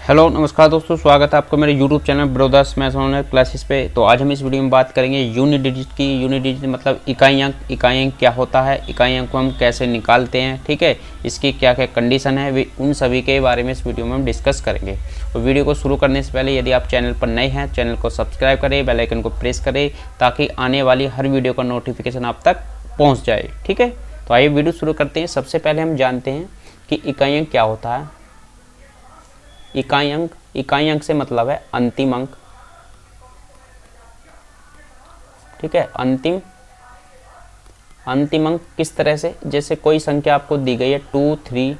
Hello नमस्कार दोस्तों, स्वागत है आपको मेरे YouTube channel brothers maths online classes पे। तो आज हम इस वीडियो में बात करेंगे यूनिट डिजिट की। यूनिट डिजिट मतलब इकाई अंक। इकाई अंक क्या होता है, इकाई अंक को हम कैसे निकालते हैं, ठीक है, इसकी क्या क्या कंडीशन है, उन सभी के बारे में इस वीडियो में हम डिस्कस करेंगे। तो वीडियो को शुरू करने से पहले यदि आप चैनल पर नए हैं, चैनल को सब्सक्राइब करें, बेल आइकन को प्रेस करें ताकि आने वाली हर वीडियो का नोटिफिकेशन आप तक पहुँच जाए, ठीक है। तो आइए वीडियो शुरू करते हैं। सबसे पहले हम जानते हैं कि इकाई अंक क्या होता है। इकाई अंक से मतलब है अंतिम अंक, ठीक है। अंतिम अंक किस तरह से, जैसे कोई संख्या आपको दी गई है 2, 3,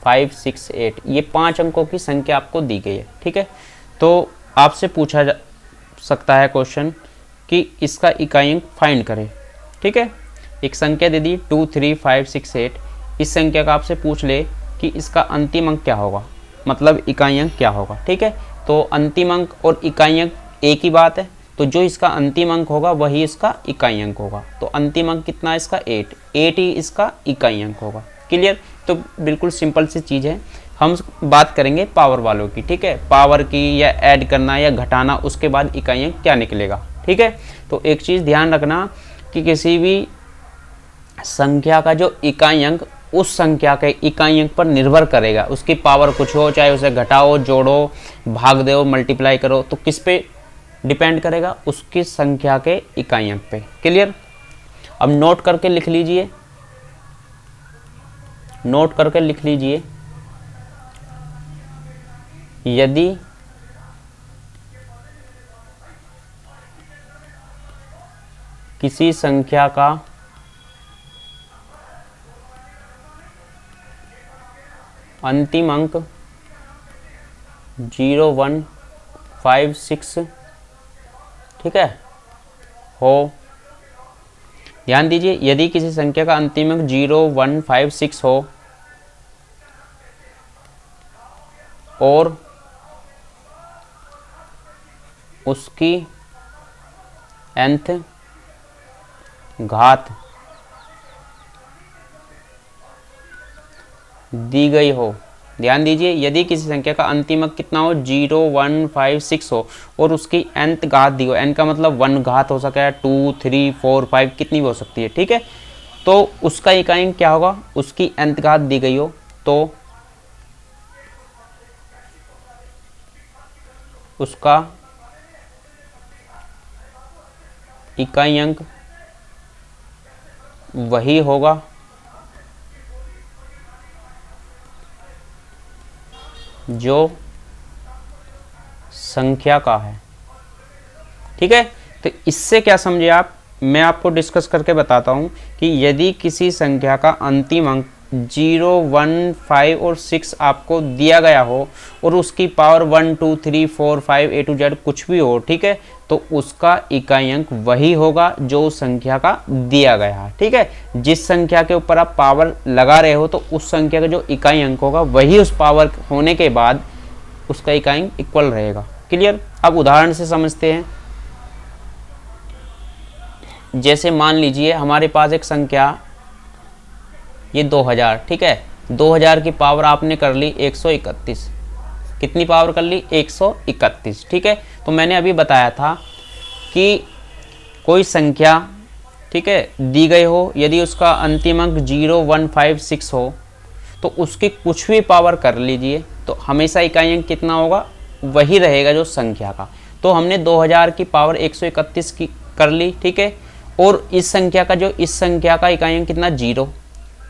5, 6, 8, ये 5 अंकों की संख्या आपको दी गई है, ठीक है। तो आपसे पूछा जा सकता है क्वेश्चन कि इसका इकाई अंक फाइंड करें, ठीक है। एक संख्या दे दी 2, 3, 5, 6, 8, इस संख्या का आपसे पूछ ले कि इसका अंतिम अंक क्या होगा, मतलब इकाई अंक क्या होगा, ठीक है। तो अंतिम अंक और इकाई अंक एक ही बात है, तो जो इसका अंतिम अंक होगा वही इसका इकाई अंक होगा। तो अंतिम अंक कितना है इसका 8 ही इसका इकाई अंक होगा। क्लियर। तो बिल्कुल सिंपल सी चीज़ है। हम बात करेंगे पावर वालों की, ठीक है, पावर की या ऐड करना या घटाना, उसके बाद इकाई अंक क्या निकलेगा, ठीक है। तो एक चीज़ ध्यान रखना कि किसी भी संख्या का जो इकाई अंक उस संख्या के इकाई अंक पर निर्भर करेगा। उसकी पावर कुछ हो, चाहे उसे घटाओ, जोड़ो, भाग दो, मल्टीप्लाई करो, तो किस पे डिपेंड करेगा, उसकी संख्या के इकाई अंक पे। क्लियर। अब नोट करके लिख लीजिए, नोट करके लिख लीजिए, यदि किसी संख्या का अंतिम अंक 0, 1, 5, 6, ठीक है, हो, ध्यान दीजिए, यदि किसी संख्या का अंतिम अंक 0, 1, 5, 6 हो और उसकी nth घात दी गई हो। ध्यान दीजिए, यदि किसी संख्या का अंतिम अंक कितना हो, 0, 1, 5, 6 हो और उसकी nth घात दी हो, n का मतलब 1 घात हो सका है, 2, 3, 4, 5 कितनी भी हो सकती है, ठीक है। तो उसका इकाई अंक क्या होगा, उसकी nth घात दी गई हो तो उसका इकाई अंक वही होगा जो संख्या का है, ठीक है। तो इससे क्या समझे आप, मैं आपको डिस्कस करके बताता हूं कि यदि किसी संख्या का अंतिम अंक 0, 1, 5 और 6 आपको दिया गया हो और उसकी पावर 1, 2, 3, 4, 5 A to Z कुछ भी हो, ठीक है, तो उसका इकाई अंक वही होगा जो संख्या का दिया गया है, ठीक है। जिस संख्या के ऊपर आप पावर लगा रहे हो तो उस संख्या का जो इकाई अंक होगा वही उस पावर होने के बाद उसका इकाई अंक इक्वल रहेगा। क्लियर। अब उदाहरण से समझते हैं। जैसे मान लीजिए हमारे पास एक संख्या ये 2000, ठीक है, 2000 की पावर आपने कर ली 131। कितनी पावर कर ली, 131, ठीक है। तो मैंने अभी बताया था कि कोई संख्या, ठीक है, दी गई हो, यदि उसका अंतिम अंक 0, 1, 5, 6 हो तो उसकी कुछ भी पावर कर लीजिए तो हमेशा इकाई अंक कितना होगा, वही रहेगा जो संख्या का। तो हमने 2000 की पावर 131 की कर ली, ठीक है, और इस संख्या का जो इस संख्या का इकाई अंक कितना, 0,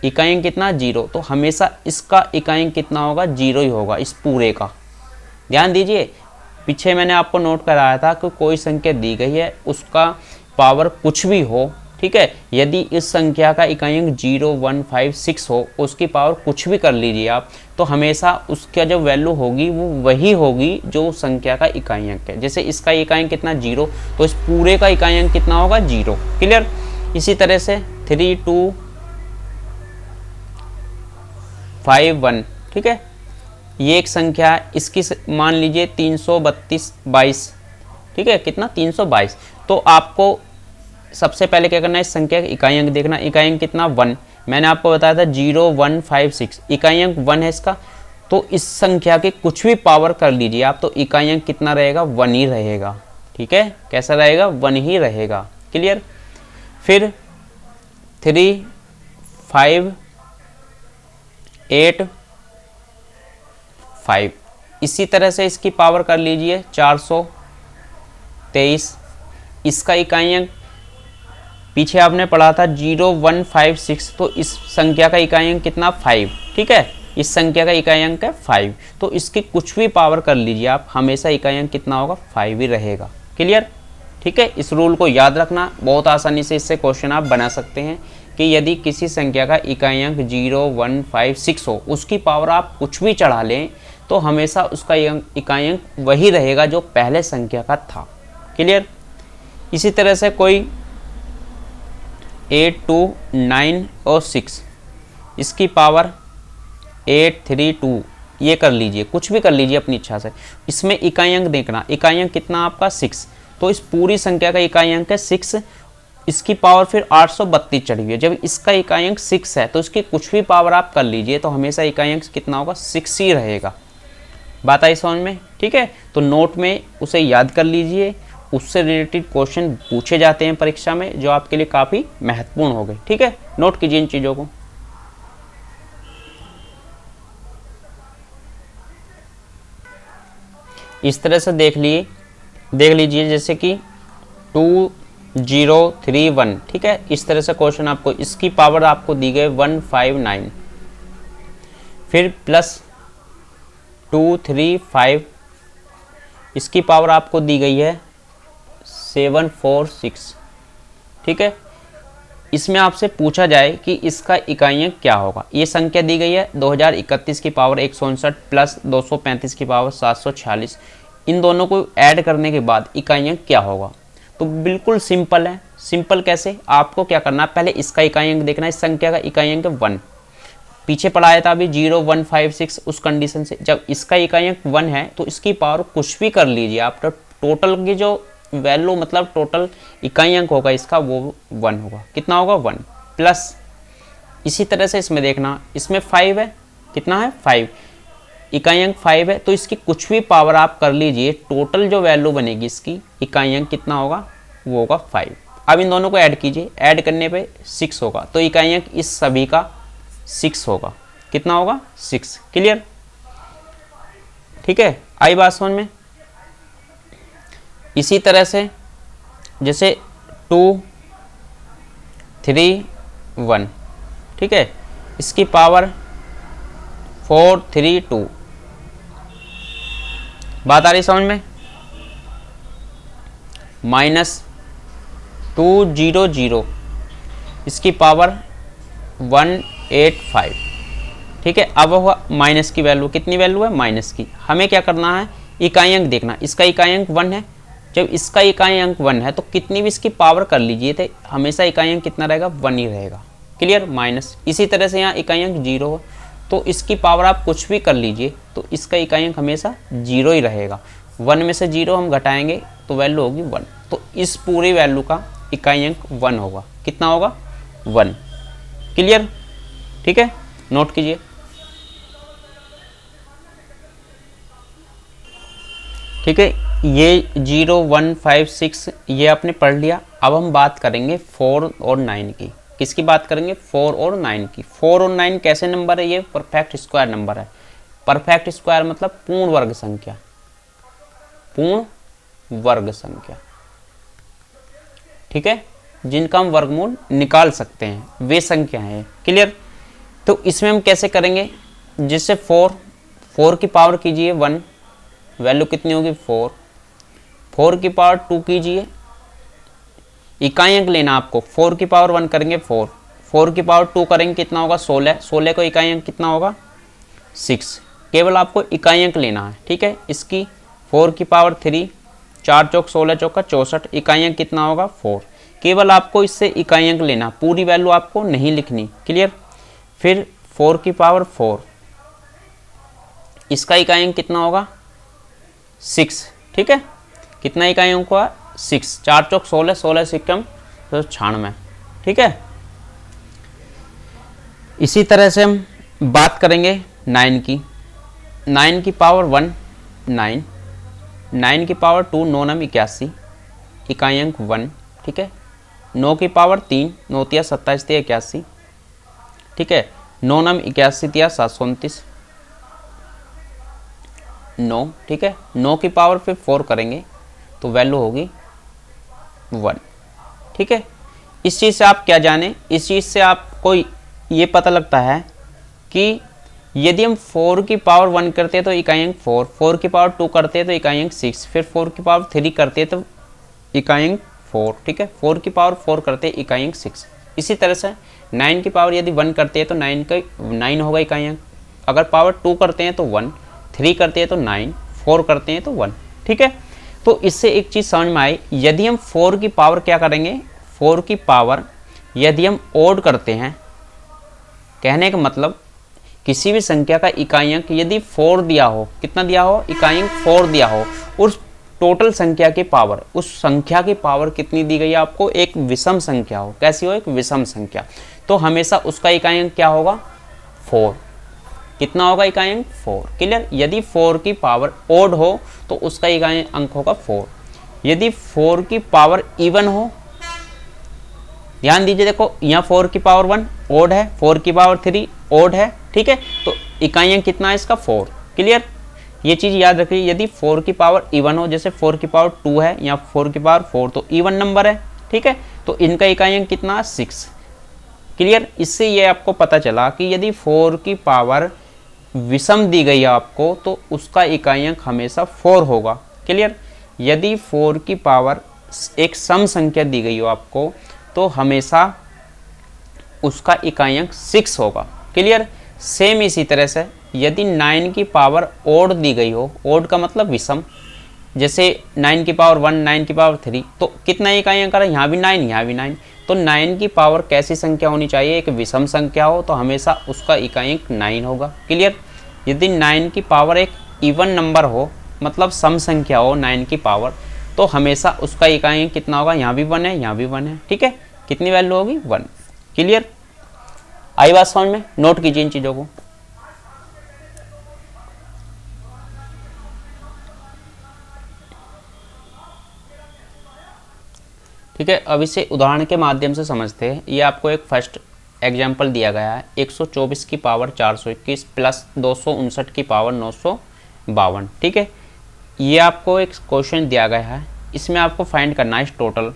इकाई अंक कितना, 0, तो हमेशा इसका इकाई अंक कितना होगा, 0 ही होगा इस पूरे का। ध्यान दीजिए, पीछे मैंने आपको नोट कराया था कि कोई संख्या दी गई है, उसका पावर कुछ भी हो, ठीक है, यदि इस संख्या का इकाई अंक 0, 1, 5, 6 हो, उसकी पावर कुछ भी कर लीजिए आप, तो हमेशा उसका जो वैल्यू होगी वो वही होगी जो संख्या का इकाई अंक है। जैसे इसका इकाई अंक कितना, 0, तो इस पूरे का इकाई अंक कितना होगा, 0। क्लियर। इसी तरह से 3, 2, 5, 1, ठीक है, ये एक संख्या है, इसकी मान लीजिए 332, ठीक है, कितना, 322। तो आपको सबसे पहले क्या करना है, इस संख्या का इकाई अंक देखना। इकाई अंक कितना, 1। मैंने आपको बताया था 0, 1, 5, 6, इकाई अंक 1 है इसका। तो इस संख्या के कुछ भी पावर कर लीजिए आप, तो इकाई अंक कितना रहेगा, 1 ही रहेगा। ठीक है, कैसा रहेगा, 1 ही रहेगा। क्लियर। फिर 3, 5, 8, 5, इसी तरह से इसकी पावर कर लीजिए 423। इसका इकाई अंक पीछे आपने पढ़ा था 0, 1, 5, 6, तो इस संख्या का इकाई अंक कितना, 5। ठीक है, इस संख्या का इकाई अंक है 5, तो इसकी कुछ भी पावर कर लीजिए आप, हमेशा इकाई अंक कितना होगा, 5 ही रहेगा। क्लियर। ठीक है, इस रूल को याद रखना, बहुत आसानी से इससे क्वेश्चन आप बना सकते हैं कि यदि किसी संख्या का इकाई अंक 0, 1, 5, 6 हो, उसकी पावर आप कुछ भी चढ़ा लें तो हमेशा उसका इकाई अंक वही रहेगा जो पहले संख्या का था। क्लियर। इसी तरह से कोई 8, 2, 9 और 6, इसकी पावर 8, 3, 2, ये कर लीजिए, कुछ भी कर लीजिए अपनी इच्छा से। इसमें इकाई अंक देखना, इकाई अंक कितना आपका 6, तो इस पूरी संख्या का इकाई अंक है 6, इसकी पावर फिर 832 चढ़ी हुई है। जब इसका इकाई अंक 6 है तो इसकी कुछ भी पावर आप कर लीजिए तो हमेशा इकाई अंक कितना होगा, 6 ही रहेगा। बात आई समझ में। ठीक है, तो नोट में उसे याद कर लीजिए, उससे रिलेटेड क्वेश्चन पूछे जाते हैं परीक्षा में जो आपके लिए काफ़ी महत्वपूर्ण हो गए। ठीक है, नोट कीजिए इन चीज़ों को। इस तरह से देख लीजिए जैसे कि 2, 0, 3, 1। ठीक है, इस तरह से क्वेश्चन आपको, इसकी पावर आपको दी गई 159, फिर प्लस 2, 3, 5, इसकी पावर आपको दी गई है 746। ठीक है, इसमें आपसे पूछा जाए कि इसका इकाई अंक क्या होगा। ये संख्या दी गई है 2031 की पावर 159 प्लस 235 की पावर 746, इन दोनों को ऐड करने के बाद इकाई अंक क्या होगा। तो बिल्कुल सिंपल है। सिंपल कैसे, आपको क्या करना है, पहले इसका इकाई अंक देखना है। इस संख्या का इकाई अंक 1, पीछे पढ़ाया था अभी 0, 1, 5, 6, उस कंडीशन से जब इसका इकाई अंक 1 है तो इसकी पावर कुछ भी कर लीजिए आप, तो टोटल की जो वैल्यू मतलब टोटल इकाई अंक होगा इसका वो 1 होगा। कितना होगा, 1 प्लस, इसी तरह से इसमें देखना, इसमें 5 है, कितना है 5, इकाई अंक 5 है, तो इसकी कुछ भी पावर आप कर लीजिए, टोटल जो वैल्यू बनेगी इसकी इकाई अंक कितना होगा, वो होगा 5। अब इन दोनों को ऐड कीजिए, ऐड करने पे 6 होगा, तो इकाई अंक इस सभी का 6 होगा। कितना होगा, 6। क्लियर। ठीक है, आई बात समझ में। इसी तरह से जैसे 2, 3, 1, ठीक है, इसकी पावर 4, 3, 2, बात आ रही समझ में। माइनस 2, 0, 0, इसकी पावर 185। ठीक है, अब हुआ माइनस की वैल्यू, कितनी वैल्यू है, माइनस की। हमें क्या करना है, इकाई अंक देखना, इसका इकाई अंक 1 है, जब इसका इकाई अंक 1 है तो कितनी भी इसकी पावर कर लीजिए तो हमेशा इकाई अंक कितना रहेगा, 1 ही रहेगा। Clear, minus. इसी तरह से यहाँ इकाई अंक 0 हो तो इसकी पावर आप कुछ भी कर लीजिए तो इसका इकाई अंक हमेशा 0 ही रहेगा। 1 में से 0 हम घटाएंगे तो वैल्यू होगी 1, तो इस पूरी वैल्यू का इकाई अंक 1 होगा। कितना होगा, 1। क्लियर। ठीक है, नोट कीजिए। ठीक है, ये 0, 1, 5, 6 ये आपने पढ़ लिया। अब हम बात करेंगे 4 और 9 की। किसकी बात करेंगे, 4 और 9 की। 4 और 9 कैसे नंबर है, ये परफेक्ट स्क्वायर नंबर है। परफेक्ट स्क्वायर मतलब पूर्ण वर्ग संख्या, पूर्ण वर्ग संख्या। ठीक है, जिनका हम वर्गमूल निकाल सकते हैं वे संख्या है। क्लियर। तो इसमें हम कैसे करेंगे, जिससे 4 की पावर कीजिए 1, वैल्यू कितनी होगी 4, 4 की पावर 2 कीजिए, इकाई अंक लेना आपको, 4 की पावर 1 करेंगे 4, 4 की पावर 2 करेंगे कितना होगा 16, 16 को इकाई अंक कितना होगा 6। केवल आपको इकाई अंक लेना है। ठीक है, इसकी 4 की पावर 3, 4 चौक 16 चौका 64, इकाई अंक कितना होगा 4। केवल आपको इससे इकाई अंक लेना, पूरी वैल्यू आपको नहीं लिखनी। क्लियर। फिर 4 की पावर 4, इसका इकाई अंक कितना होगा 6। ठीक है, कितना इकाई अंक हुआ 6, 4 चौक 16, 16 सिक्कम 96। ठीक है, इसी तरह से हम बात करेंगे 9 की। 9 की पावर 1 9, 9 की पावर 2 9 9 81, इकाई अंक 1, ठीक है। 9 की पावर 3 9 तिया 27 तिया 81, ठीक है। 9 9 81 तिया 729 9, ठीक है। 9 की पावर फिर 4 करेंगे तो वैल्यू होगी 1, ठीक है। इस चीज़ से आप क्या जाने, इस चीज़ से आपको ये पता लगता है कि यदि हम 4 की पावर 1 करते हैं तो इकाई अंक 4, 4 की पावर 2 करते हैं तो इकाई अंक 6, फिर 4 की पावर 3 करते हैं तो इकाई अंक 4, ठीक है। 4 की पावर 4 करते हैं इकाई अंक 6। इसी तरह से 9 की पावर यदि 1 करते हैं तो 9 होगा इकाई अंक, अगर पावर 2 करते हैं तो 1, 3 करते हैं तो 9, 4 करते हैं तो 1, ठीक है। तो इससे एक चीज़ समझ में आई, यदि हम 4 की पावर क्या करेंगे, 4 की पावर यदि हम ओड करते हैं, कहने का मतलब किसी भी संख्या का इकाई अंक यदि 4 दिया हो, कितना दिया हो, इकाई अंक 4 दिया हो, उस टोटल संख्या की पावर, उस संख्या की पावर कितनी दी गई है आपको, एक विषम संख्या हो, कैसी हो, एक विषम संख्या, तो हमेशा उसका इकाई अंक क्या होगा, 4। कितना होगा इकाई अंक, 4, क्लियर। यदि 4 की पावर ओड हो तो उसका इकाई अंक होगा 4। यदि 4 की पावर इवन हो, ध्यान दीजिए, देखो यहाँ 4 की पावर 1 ओड है, 4 की पावर 3 ओड है, ठीक है, तो इकाई अंक कितना है इसका, 4, क्लियर। ये चीज़ याद रखिए, यदि 4 की पावर इवन हो, जैसे 4 की पावर 2 है या 4 की पावर 4, तो इवन नंबर है, ठीक है, तो इनका इकाई अंक कितना है, 6, क्लियर। इससे ये आपको पता चला कि यदि 4 की पावर विषम दी गई है आपको तो उसका इकाई अंक हमेशा 4 होगा, क्लियर। यदि 4 की पावर एक सम संख्या दी गई हो आपको तो हमेशा उसका इकाई अंक 6 होगा, क्लियर। सेम इसी तरह से यदि 9 की पावर ओड दी गई हो, ओड का मतलब विषम, जैसे 9 की पावर 1 9 की पावर 3, तो कितना इकाई अंक आ रहा है, यहाँ भी 9 यहाँ भी 9, तो 9 की पावर कैसी संख्या होनी चाहिए, एक विषम संख्या हो, तो हमेशा उसका इकाई अंक 9 होगा, क्लियर। यदि 9 की पावर एक इवन नंबर हो, मतलब सम संख्या हो 9 की पावर, तो हमेशा उसका इकाई अंक कितना होगा, यहाँ भी 1 है यहाँ भी 1 है, ठीक है। कितनी वैल्यू होगी, 1, क्लियर। आई बात समझ में, नोट कीजिए इन चीज़ों को। ठीक है, अब इसे उदाहरण के माध्यम से समझते हैं। ये आपको एक फर्स्ट एग्जाम्पल दिया गया है, 124 की पावर 421 प्लस 259 की पावर 952, ठीक है। ये आपको एक क्वेश्चन दिया गया है, इसमें आपको फाइंड करना है इस टोटल,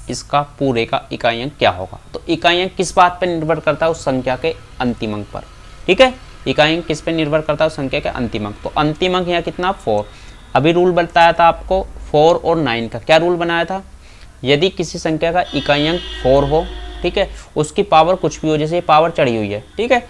इसका पूरे का इकाई अंक क्या होगा। तो इकाई अंक किस बात पर निर्भर करता है, उस संख्या के अंतिम अंक पर, ठीक है। इकाई अंक किस पर निर्भर करता है, उस संख्या के अंतिम अंक, तो अंतिम अंक यहाँ कितना, 4। अभी रूल बताया था आपको 4 और 9 का, क्या रूल बनाया था, यदि किसी संख्या का इकाई अंक 4 हो, ठीक है, उसकी पावर कुछ भी हो, जैसे पावर चढ़ी हुई है, ठीक है,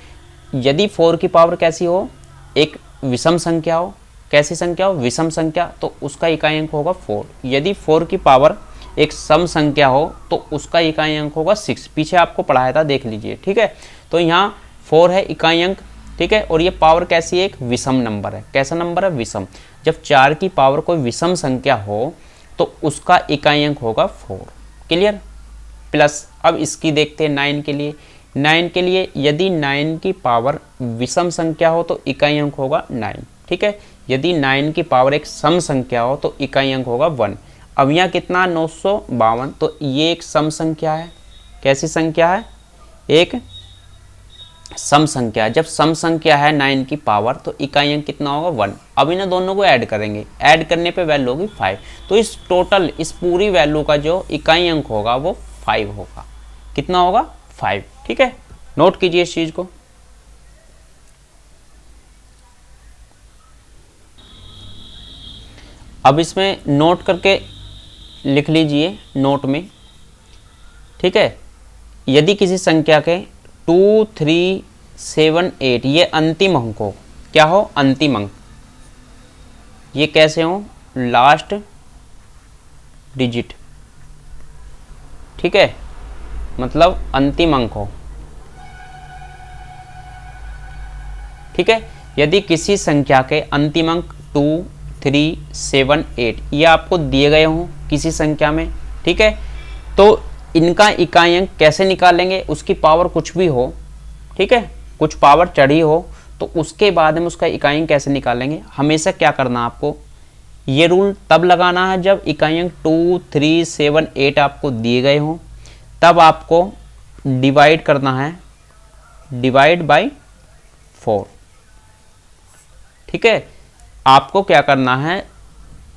यदि 4 की पावर कैसी हो, एक विषम संख्या हो, कैसी संख्या हो, विषम संख्या, तो उसका इकाई अंक होगा 4। यदि 4 की पावर एक सम संख्या हो तो उसका इकाई अंक होगा 6, पीछे आपको पढ़ाया था, देख लीजिए, ठीक है। तो यहाँ 4 है इकाई अंक, ठीक है, और ये पावर कैसी है, एक विषम नंबर है, कैसा नंबर है, विषम। जब 4 की पावर कोई विषम संख्या हो तो उसका इकाई अंक होगा 4, क्लियर। प्लस अब इसकी देखते हैं 9 के लिए, 9 के लिए यदि 9 की पावर विषम संख्या हो तो इकाई अंक होगा 9, ठीक है। यदि 9 की पावर एक सम संख्या हो तो इकाई अंक होगा 1। अब यहाँ कितना, 952, तो ये एक सम संख्या है, कैसी संख्या है, एक सम संख्या है। जब सम संख्या है 9 की पावर तो इकाई अंक कितना होगा, 1। अब इन दोनों को ऐड करेंगे, ऐड करने पे वैल्यू होगी 5। तो इस टोटल, इस पूरी वैल्यू का जो इकाई अंक होगा वो 5 होगा। कितना होगा, 5, ठीक है। नोट कीजिए इस चीज को। अब इसमें नोट करके लिख लीजिए नोट में, ठीक है। यदि किसी संख्या के 2, 3, 7, 8 ये अंतिम अंक हो, क्या हो, अंतिम अंक, ये कैसे हो, लास्ट डिजिट, ठीक है, मतलब अंतिम अंक हो, ठीक है। यदि किसी संख्या के अंतिम अंक 2, 3, 7, 8 ये आपको दिए गए हों किसी संख्या में, ठीक है, तो इनका इकाई अंक कैसे निकालेंगे, उसकी पावर कुछ भी हो, ठीक है, कुछ पावर चढ़ी हो तो उसके बाद हम उसका इकाइयाँ कैसे निकालेंगे, हमेशा क्या करना आपको, ये रूल तब लगाना है जब इकाइयाँ 2, 3, 7, 8 आपको दिए गए हों, तब आपको डिवाइड करना है, डिवाइड बाय 4। ठीक है, आपको क्या करना है,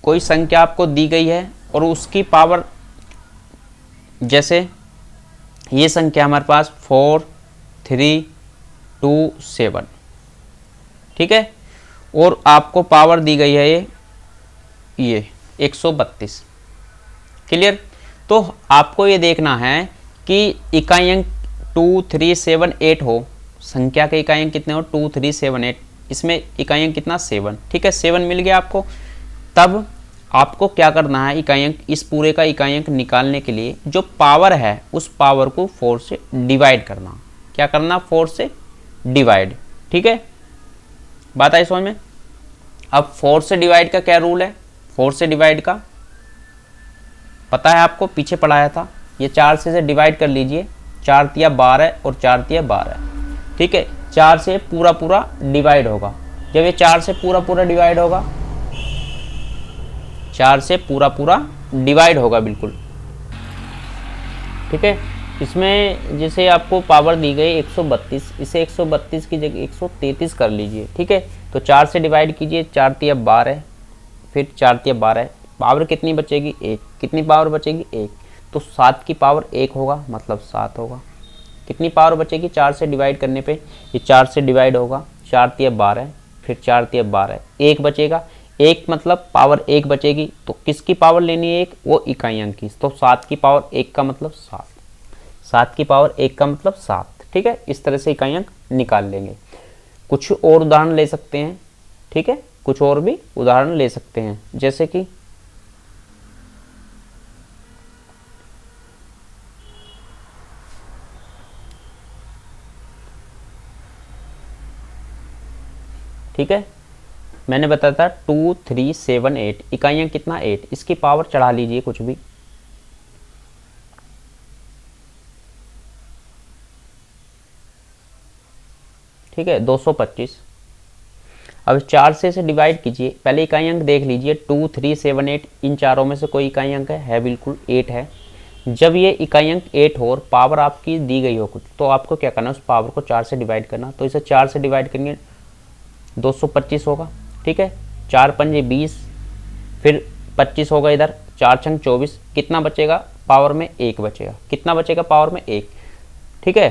कोई संख्या आपको दी गई है और उसकी पावर, जैसे ये संख्या हमारे पास 4, 3, 2, 7, ठीक है, और आपको पावर दी गई है ये 132। क्लियर। तो आपको ये देखना है कि इकाई अंक 2, 3, 7, 8 हो, संख्या के इकाई अंक कितने हो, 2, 3, 7, 8, इसमें इकाई अंक कितना 7, ठीक है, 7 मिल गया आपको। तब आपको क्या करना है, इकाई अंक, इस पूरे का इकाई अंक निकालने के लिए जो पावर है उस पावर को 4 से डिवाइड करना। क्या करना, 4 से डिवाइड। ठीक है, बात आई समझ में। अब 4 से डिवाइड का क्या रूल है, 4 से डिवाइड का पता है आपको, पीछे पढ़ाया था। ये 4 से डिवाइड कर लीजिए, 4 तिया 12 और 4 तिया 12, ठीक है, 4 से पूरा पूरा डिवाइड होगा। जब ये 4 से पूरा पूरा डिवाइड होगा, 4 से पूरा पूरा डिवाइड होगा बिल्कुल, ठीक है। इसमें जैसे आपको पावर दी गई 132, इसे 132 की जगह 133 कर लीजिए, ठीक है। तो 4 से डिवाइड कीजिए, 4 तिया 12, फिर 4 तिया 12, पावर कितनी बचेगी 1, कितनी पावर बचेगी 1, तो 7 की पावर 1 होगा, मतलब 7 होगा। कितनी पावर बचेगी 4 से डिवाइड करने पे, ये 4 से डिवाइड होगा, 4 तिया 12, फिर 4 तिया 12, 1 बचेगा, 1 मतलब पावर 1 बचेगी, तो किसकी पावर लेनी है 1, वो इकाई अंक की, तो 7 की पावर 1 का मतलब 7, 7 की पावर 1 का मतलब 7, ठीक है। इस तरह से इकाई अंक निकाल लेंगे। कुछ और उदाहरण ले सकते हैं, ठीक है, कुछ और भी उदाहरण ले सकते हैं, जैसे कि ठीक है, मैंने बताया था 2, 3, 7, 8, इकाइयाँ कितना 8, इसकी पावर चढ़ा लीजिए कुछ भी, ठीक है, 225। अब 4 से इसे डिवाइड कीजिए, पहले इकाई अंक देख लीजिए, 2, 3, 7, 8, इन चारों में से कोई इकाई अंक है बिल्कुल 8 है। जब ये इकाई अंक 8 हो और पावर आपकी दी गई हो कुछ, तो आपको क्या करना है, उस पावर को 4 से डिवाइड करना। तो इसे 4 से डिवाइड करेंगे 225 होगा, ठीक है, 4 पंजे 20, फिर 25 होगा इधर, 4 छंग 24, कितना बचेगा पावर में 1 बचेगा, कितना बचेगा पावर में 1, ठीक है।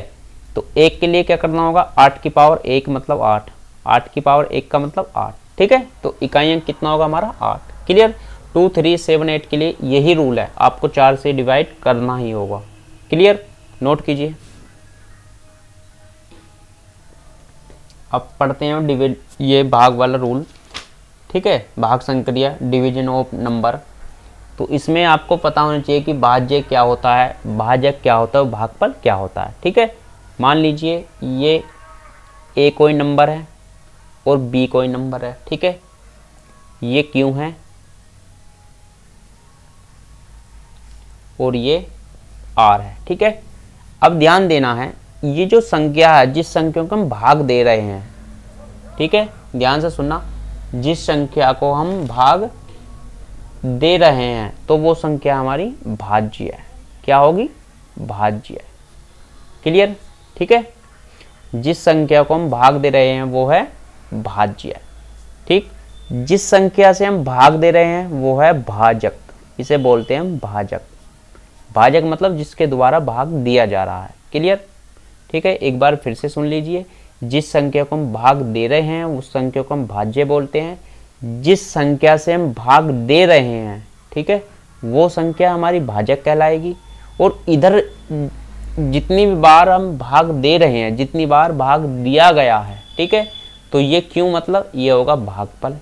तो 1 के लिए क्या करना होगा, 8 की पावर 1 मतलब 8, 8 की पावर 1 का मतलब 8, ठीक है। तो इकाई अंक कितना होगा हमारा 8। क्लियर। 2, 3, 7, 8 के लिए यही रूल है, आपको 4 से डिवाइड करना ही होगा। क्लियर, नोट कीजिए। अब पढ़ते हैं ये भाग वाला रूल, ठीक है, भाग संक्रिया, डिवीजन ऑफ नंबर। तो इसमें आपको पता होना चाहिए कि भाज्य क्या होता है, भाजक क्या होता है, भागफल क्या होता है, ठीक है। मान लीजिए ये ए कोई नंबर है और बी कोई नंबर है, ठीक है, ये क्यों है और ये आर है, ठीक है। अब ध्यान देना है, ये जो संख्या है, जिस संख्या को हम भाग दे रहे हैं, ठीक है, ध्यान से सुनना, जिस संख्या को हम भाग दे रहे हैं तो वो संख्या हमारी भाज्य है। क्या होगी, भाज्य है। क्लियर, ठीक है, जिस संख्या को हम भाग दे रहे हैं वो है भाज्य, ठीक। जिस संख्या से हम भाग दे रहे हैं वो है भाजक, इसे बोलते हैं हम भाजक। भाजक मतलब जिसके द्वारा भाग दिया जा रहा है। क्लियर, ठीक है, एक बार फिर से सुन लीजिए, जिस संख्या को हम भाग दे रहे हैं उस संख्या को हम भाज्य बोलते हैं, जिस संख्या से हम भाग दे रहे हैं, ठीक है, वो संख्या हमारी भाजक कहलाएगी। और इधर जितनी बार हम भाग दे रहे हैं, जितनी बार भाग दिया गया है, ठीक है, तो ये क्यों मतलब ये होगा भागफल,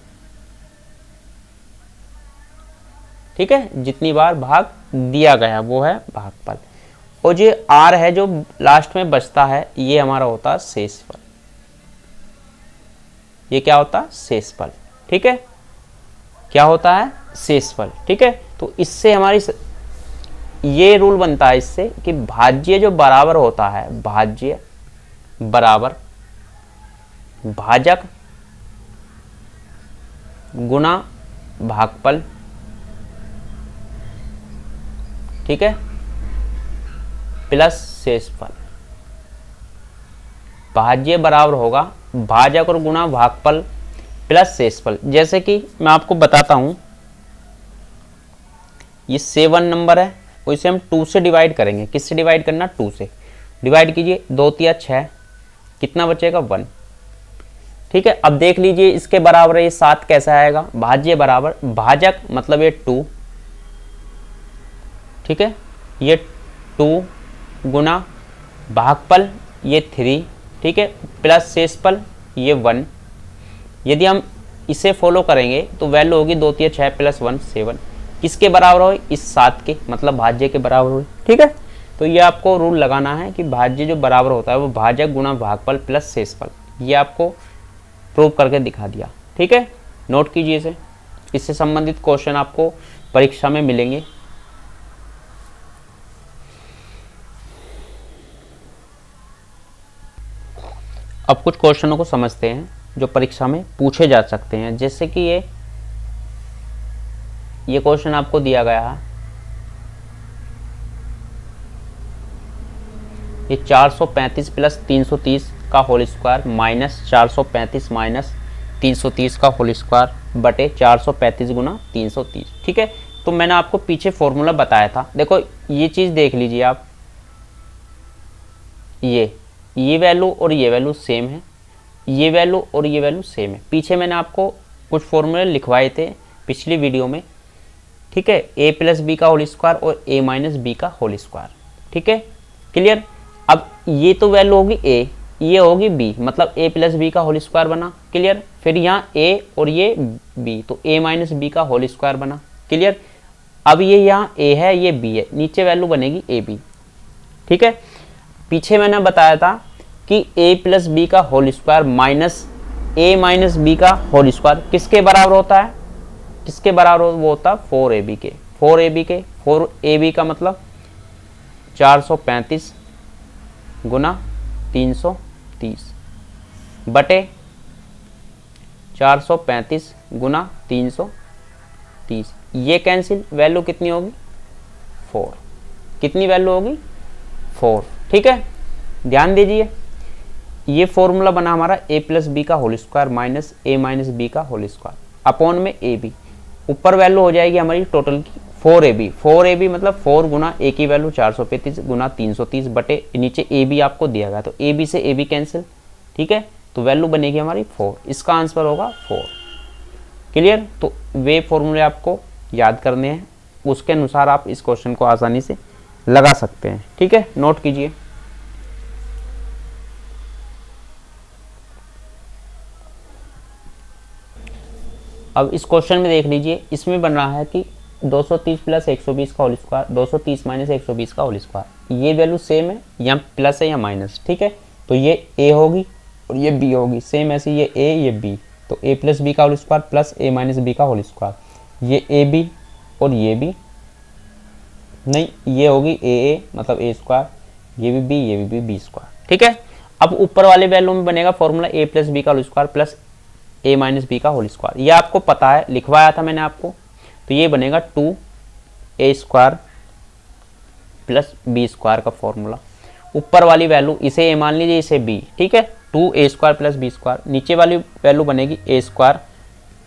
ठीक है, जितनी बार भाग दिया गया वो है भागफल। और जो आर है जो लास्ट में बचता है, ये हमारा होता है शेषफल। ये क्या होता है, शेषफल, ठीक है, क्या होता है, शेषफल, ठीक है। तो इससे हमारी ये रूल बनता है इससे कि भाज्य जो बराबर होता है, भाज्य बराबर भाजक गुना भागफल, ठीक है, प्लस शेषफल। भाज्य बराबर होगा भाजक और गुणा भागफल प्लस शेषफल। जैसे कि मैं आपको बताता हूं, ये 7 नंबर है, और इसे हम 2 से डिवाइड करेंगे। किससे डिवाइड करना? 2 से डिवाइड कीजिए, 2 तिया 6, कितना बचेगा? 1, ठीक है। अब देख लीजिए इसके बराबर है ये 7 कैसा आएगा? भाज्य बराबर भाजक मतलब ये 2, ठीक है, ये 2 गुना भागफल ये 3, ठीक है, प्लस शेषफल ये 1। यदि हम इसे फॉलो करेंगे तो वैल्यू होगी 2 तिया 6 प्लस 1 7। किसके बराबर हो? इस 7 के, मतलब भाज्य के बराबर हो, ठीक है। तो ये आपको रूल लगाना है कि भाज्य जो बराबर होता है वो भाजक गुणा भागफल प्लस शेषफल। ये आपको प्रूव करके दिखा दिया, ठीक है। नोट कीजिए इसे, इससे संबंधित क्वेश्चन आपको परीक्षा में मिलेंगे। अब कुछ क्वेश्चनों को समझते हैं जो परीक्षा में पूछे जा सकते हैं। जैसे कि ये क्वेश्चन आपको दिया गया है, ये 435 प्लस 330 का होल स्क्वायर माइनस 435 माइनस 330 का होल स्क्वायर बटे 435 गुना 330, ठीक है। तो मैंने आपको पीछे फॉर्मूला बताया था, देखो ये चीज़ देख लीजिए आप, ये वैल्यू और ये वैल्यू सेम है, ये वैल्यू और ये वैल्यू सेम है। पीछे मैंने आपको कुछ फॉर्मूले लिखवाए थे पिछली वीडियो में, ठीक है, a प्लस बी का होल स्क्वायर और a माइनस बी का होल स्क्वायर, ठीक है, क्लियर। अब ये तो वैल्यू होगी a, ये होगी b, मतलब a प्लस बी का होल स्क्वायर बना, क्लियर। फिर यहाँ a और ये b, तो a माइनस बी का होल स्क्वायर बना, क्लियर। अब ये यहाँ a है, ये b है, नीचे वैल्यू बनेगी ab, ठीक है। पीछे मैंने बताया था कि a प्लस बी का whole square minus a minus B का होल स्क्वायर किसके बराबर होता है? किसके बराबर वो होता है? 4ab के। 4ab के, 4ab का मतलब 435 गुना 330 बटे 435 गुना 330, ये कैंसिल, वैल्यू कितनी होगी? 4। कितनी वैल्यू होगी? 4, ठीक है। ध्यान दीजिए, ये फॉर्मूला बना हमारा a प्लस बी का whole square minus a minus B का होल स्क्वायर अपॉन में ab। ऊपर वैल्यू हो जाएगी हमारी टोटल की 4ab। 4ab मतलब 4 गुना a की वैल्यू 435 गुना 330 बटे नीचे ab आपको दिया गया, तो ab से ab कैंसिल, ठीक है, तो वैल्यू बनेगी हमारी 4। इसका आंसर होगा 4, क्लियर। तो वे फॉर्मूले आपको याद करने हैं, उसके अनुसार आप इस क्वेश्चन को आसानी से लगा सकते हैं, ठीक है। नोट कीजिए, अब इस क्वेश्चन में देख लीजिए, इसमें बन रहा है कि 230 प्लस 120 का होल स्क्वायर, 230 माइनस 120 का होल स्क्वायर, ये वैल्यू सेम है, या प्लस है या माइनस, ठीक है। तो ये a होगी और ये b होगी, सेम ऐसे ये a ये b, तो a प्लस बी का whole square plus a minus B का होल स्क्वायर, ये ab और ये b, नहीं ये होगी a मतलब a स्क्वायर, ये भी b ये भी b स्क्वायर, ठीक है। अब ऊपर वाले वैल्यू में बनेगा फॉर्मूला a प्लस बी का whole square plus a minus B का होल स्क्वायर, ये आपको पता है, लिखवाया था मैंने आपको। तो ये बनेगा 2a square plus b square का फॉर्मूला। ऊपर वाली वैल्यू इसे a मान लीजिए, इसे b, ठीक है, 2a square plus b square, नीचे वाली वैल्यू बनेगी a square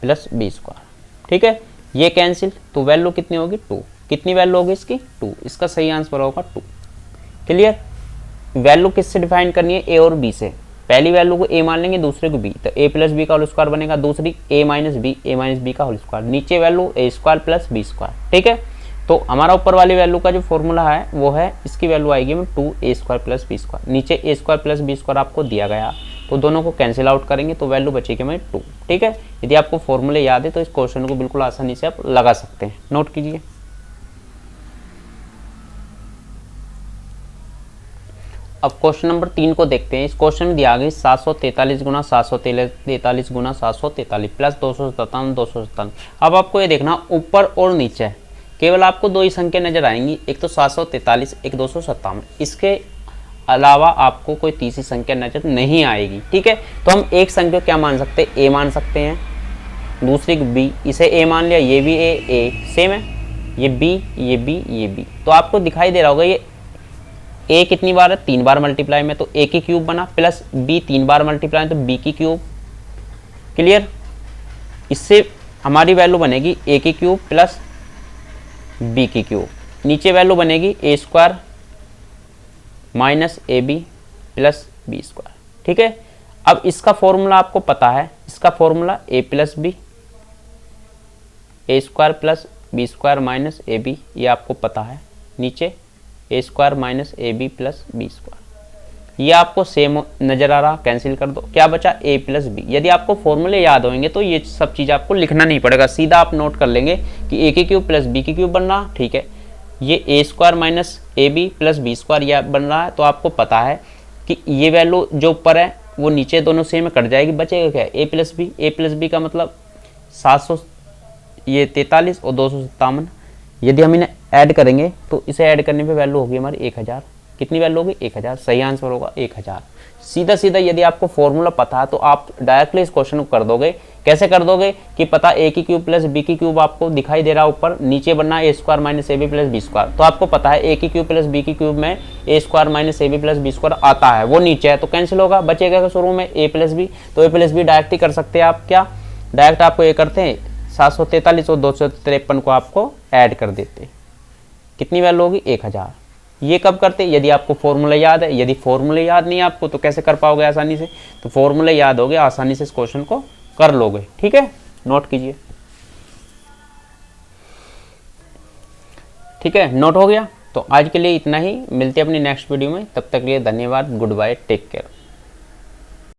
plus b square, ठीक है। ये कैंसिल, तो वैल्यू कितनी होगी? 2। कितनी वैल्यू होगी इसकी? 2। इसका सही आंसर होगा 2, क्लियर। वैल्यू किससे डिफाइन करनी है? a और b से। पहली वैल्यू को a मान लेंगे, दूसरे को b, तो a प्लस बी का होल स्क्वायर बनेगा, दूसरी a माइनस बी का होल स्क्वायर, नीचे value a square plus b square, ठीक है। तो हमारा ऊपर वाली वैल्यू का जो फॉर्मूला है वो है, इसकी वैल्यू आएगी 2a square plus b square, नीचे a square plus b square आपको दिया गया, तो दोनों को कैंसिल आउट करेंगे तो वैल्यू बचेगी हमारी 2, ठीक है। यदि आपको फॉर्मूले याद है तो इस क्वेश्चन को बिल्कुल आसानी से आप लगा सकते हैं। नोट कीजिए, अब क्वेश्चन नंबर 3 को देखते हैं। इस क्वेश्चन में दिया गया 743 गुना 743 गुना 743 प्लस 257 257। अब आपको ये देखना ऊपर और नीचे केवल आपको दो ही संख्या नजर आएंगी, एक तो 743 एक 257। इसके अलावा आपको कोई तीसरी संख्या नजर नहीं आएगी। ठीक है, तो हम एक संख्या क्या मान सकते हैं, ए मान सकते हैं, दूसरी बी, इसे ए मान लिया, ये भी ए सेम है, ये बी, ये बी, ये बी। तो आपको दिखाई दे रहा होगा ये ए कितनी बार है, 3 बार मल्टीप्लाई में, तो ए की क्यूब बना, प्लस बी 3 बार मल्टीप्लाई में तो बी की क्यूब। क्लियर, इससे हमारी वैल्यू बनेगी ए की क्यूब प्लस बी की क्यूब। नीचे वैल्यू बनेगी A square minus A B plus B square. ठीक है, अब इसका फॉर्मूला आपको पता है, इसका formula A plus B, A square plus B square minus A B, ये आपको पता है। नीचे A square minus A B plus B square, ये आपको सेम नजर आ रहा, कैंसिल कर दो, क्या बचा ए प्लस बी। यदि आपको फॉर्मूले याद होंगे तो ये सब चीज़ आपको लिखना नहीं पड़ेगा, सीधा आप नोट कर लेंगे कि ए की क्यूब प्लस बी की क्यूब बन रहा। ठीक है, ये A square minus A B plus B square यह बन रहा है, तो आपको पता है कि ये वैल्यू जो ऊपर है वो नीचे दोनों सेम कट जाएगी, बचेगा क्या, ए प्लस बी। ए प्लस बी का मतलब 700, ये 43 और 257। यदि हम इन्हें ऐड करेंगे तो इसे ऐड करने पे वैल्यू होगी हमारी 1000। कितनी वैल्यू होगी, 1000। सही आंसर होगा 1000। सीधा सीधा यदि आपको फॉर्मूला पता है तो आप डायरेक्टली इस क्वेश्चन को कर दोगे। कैसे कर दोगे कि पता ए की क्यूब प्लस बी की क्यूब आपको दिखाई दे रहा है ऊपर, नीचे बनना A square minus A B plus B square, तो आपको पता है ए की क्यूब प्लस बी की क्यूब में A square minus A B plus B square आता है, वो नीचे है तो कैंसिल होगा, बचेगा शुरू में ए प्लस बी। तो ए प्लस बी डायरेक्ट ही कर सकते हैं आप, क्या डायरेक्ट आपको ये करते हैं 743 और 253 को आपको ऐड कर देते, कितनी वैल्यू होगी 1000। ये कब करते, यदि आपको फॉर्मूला याद है। यदि फॉर्मूले याद नहीं है आपको तो कैसे कर पाओगे आसानी से, तो फॉर्मूले याद होगे, आसानी से इस क्वेश्चन को कर लोगे। ठीक है, नोट कीजिए। ठीक है, नोट हो गया। तो आज के लिए इतना ही, मिलते हैं अपनी नेक्स्ट वीडियो में, तब तक के लिए धन्यवाद, गुड बाय, टेक केयर।